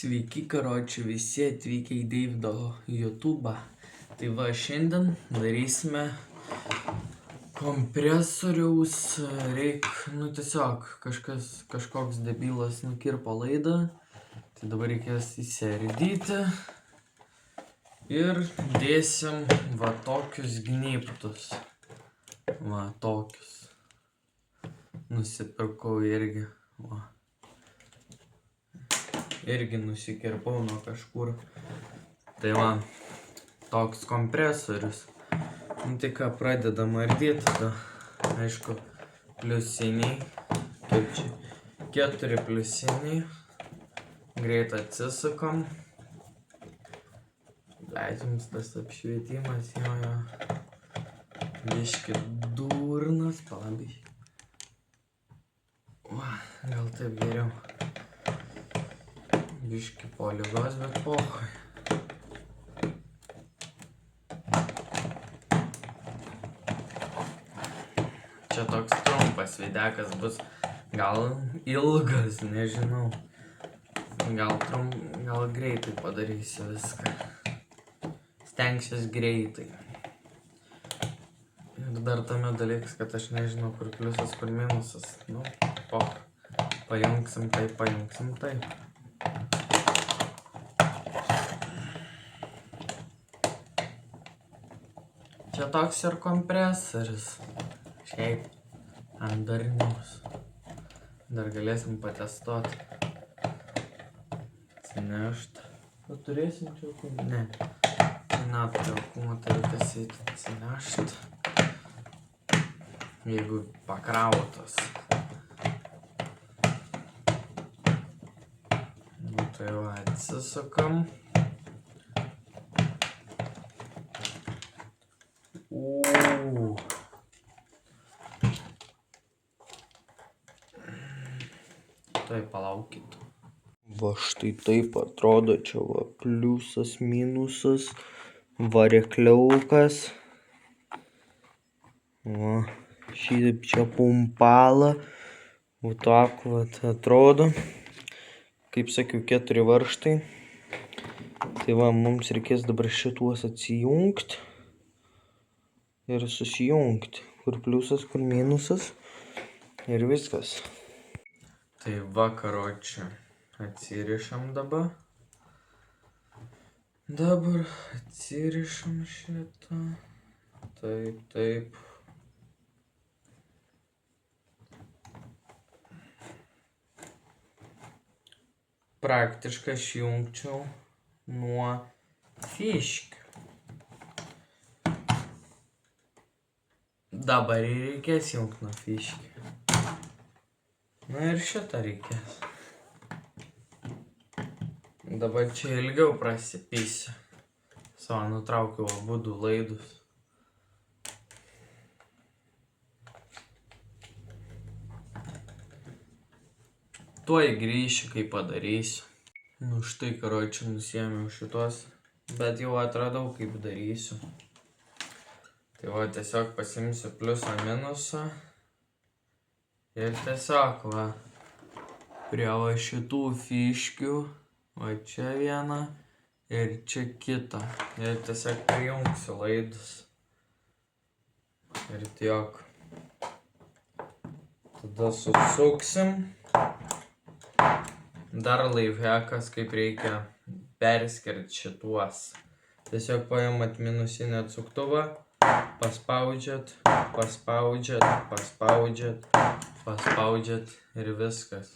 Sveiki, karoči, visi atvykę į Deivido YouTube'ą. Tai va, šiandien darysime kompresoriaus, tiesiog kažkoks debilas nukirpo laidą. Tai dabar reikės įsiardyti ir dėsim va tokius gnybtus. Va tokius. Nusipirkau irgi. Va. Irgi nusikirpau nuo kažkur. Tai va, toks kompresorius. Tai ką, pradedam ardyti, tada, aišku, pliusiniai. Kaip čia? 4 pliusiniai. Greit atsisukam. Leidžiams tas apšvietimas, jo. Biški durnas, palabiški. Va, gal taip geriau. Biški po lygos, bet pohoj. Čia toks trumpas videkas bus, gal ilgas, nežinau. Gal greitai padarysiu viską. Stengsiuos greitai. Ir dar tame dalykas, kad aš nežinau, kur pliusas, kur minusas. Nu, pohoj. Pajungsim taip. Čia toks ir kompresorius. Šiaip ant darnius. Dar galėsim patestuoti. Atsinešt. O turėsim čiaukumą? Ne. Čiaukumą tai reikia atsinešt. Jeigu pakrautas. Nu tai va, atsisukam. Tai palaukit. Va štai taip atrodo, čia va pliusas, minusas, varikliaukas. Va, šitaip čia pumpala. Va tak va atrodo. Kaip sakiau, 4 varžtai. Tai va, mums reikės dabar šituos atsijungti. Ir susijungti, kur pliusas, kur minusas ir viskas. Tai va, karoči, atsirišam dabar. Dabar atsirišam šitą. Taip. Praktiškai aš jungčiau nuo fiškių. Dabar reikės jungti nuo fiškių. Na ir šitą reikės. Dabar čia ilgiau prasipysiu. Savo nutraukiau abudu laidus. Tuoj grįšiu, kai padarysiu. Nu štai, karoči, nusiėmiau šitos. Bet jau atradau, kaip darysiu. Tai va, tiesiog pasimsiu pliusą minusą. Ir tiesiog va, prie va šitų fiškių, va čia vieną ir čia kitą. Ir tiesiog prijungsiu laidus. Ir tiek. Tada susuksim. Dar laifhekas, kaip reikia perskirti šituos. Tiesiog paimat minusinį atsuktuvą. Paspaudžiat ir viskas.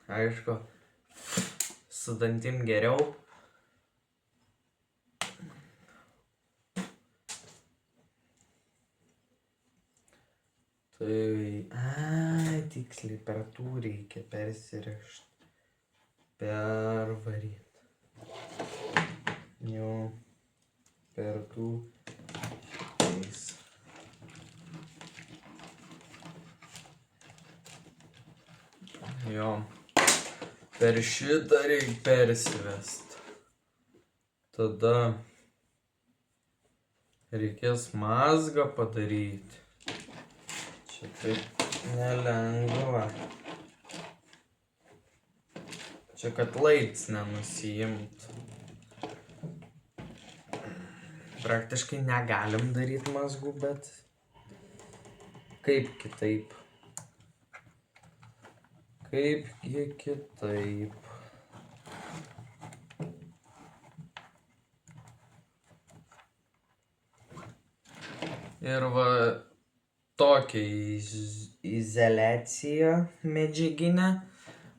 Aišku, su dantim geriau. Tai, tiksliai per tų reikia persirišti. Pervaryt. Jo, per tų šitais. Jo, per šitą reikia persivest. Tada reikės mazgą padaryti. Čia taip nelengva. Čia kad laidis nenusiimt. Praktiškai negalim daryti mazgų, bet kaip kitaip. Kaipgi kitaip. Ir va tokia izoliacija medžiaginė.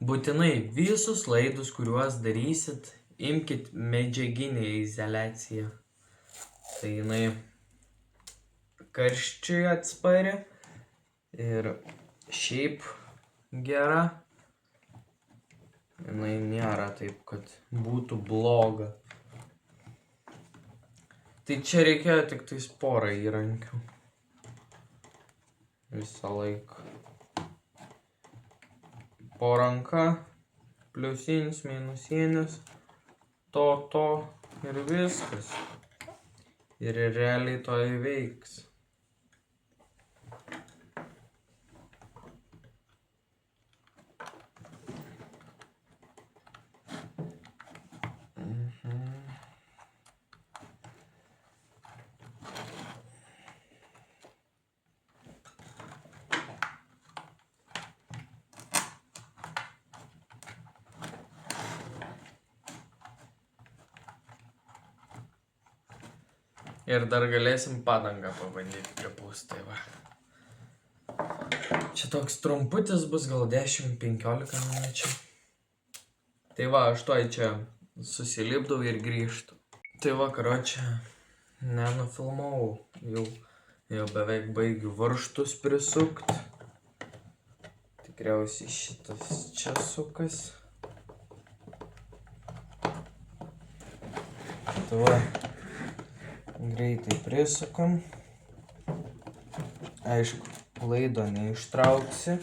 Būtinai visus laidus, kuriuos darysit, imkit medžiaginę izoliaciją. Tai jinai karščiui atspari ir šiaip gera. Jinai nėra taip, kad būtų bloga. Tai čia reikėjo tik tais porą įrankių. Visą laiką. Po ranka, pliusinis, minusinis, to ir viskas. Ir realiai to įveiks. Ir dar galėsim padangą pabandyti pripūst, tai va. Čia toks trumputis bus, gal 10-15 minučių. Tai va, aš tuoj čia susilipdau ir grįžtu. Tai va, karočią, nenufilmavau. Jau beveik baigiu varžtus prisukt. Tikriausiai šitas čia sukas. Tai va. Greitai prisukam. Aišku, laido neištrauksi.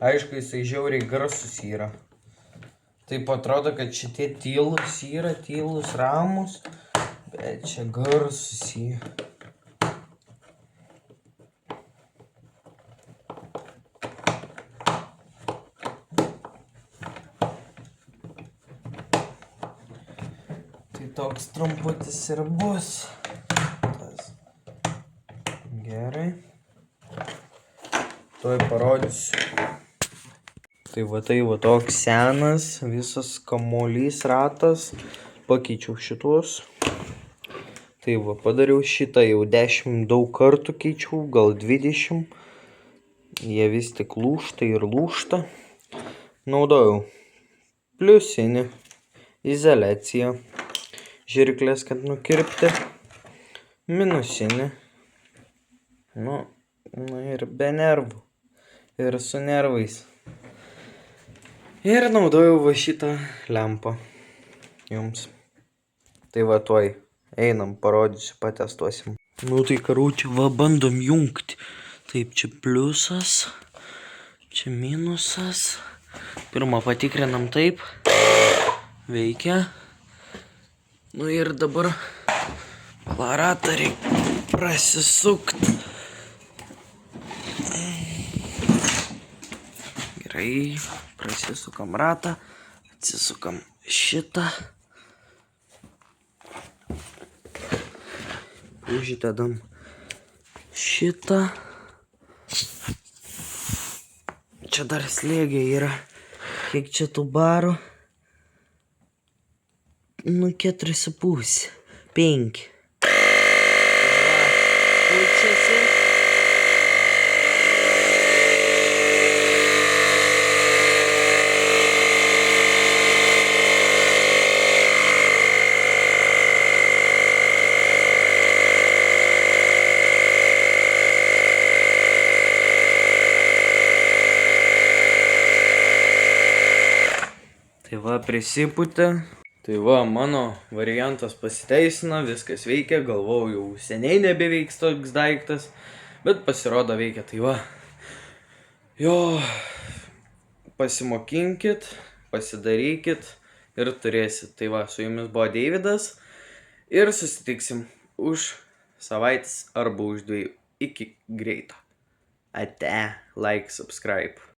Aišku, jisai žiauriai garsus yra. Taip atrodo, kad šitie tylus yra, tylus ramus, bet čia garsus yra. Toks trumputis ir bus. Gerai. Tuoj parodysiu. Tai va toks senas, visas kamuolys ratas. Pakeičiau šitos. Tai va padariau šitą jau 10 daug kartų keičiau, gal 20. Jie vis tik lūžta ir lūžta. Naudojau pliusinį, izoliaciją. Žirklės, kad nukirpti, minusinį, nu ir be nervų, ir su nervais. Ir naudojau va šitą lempą jums. Tai va tuoj einam, parodysiu, patestuosim. Nu tai karučiu, va bandom jungti. Taip, čia pliusas, čia minusas. Pirmą patikrinam taip, veikia. Nu ir dabar ratoriai prasisukt. Gerai, prasisukam ratą, atsisukam šitą. Uždedam šitą. Čia dar slėgė yra. Kiek čia tų barų? Nu, 4,5, 5. Pučiasi. Tai va, prisipūtė. Tai va, mano variantas pasiteisina, viskas veikia, galvojau jau seniai nebeveiks toks daiktas, bet pasirodo veikia, tai va. Jo, pasimokinkit, pasidarykit ir turėsit. Tai va, su jumis buvo Deividas ir susitiksim už savaitės arba už 2. Iki greito. Ate, like, subscribe.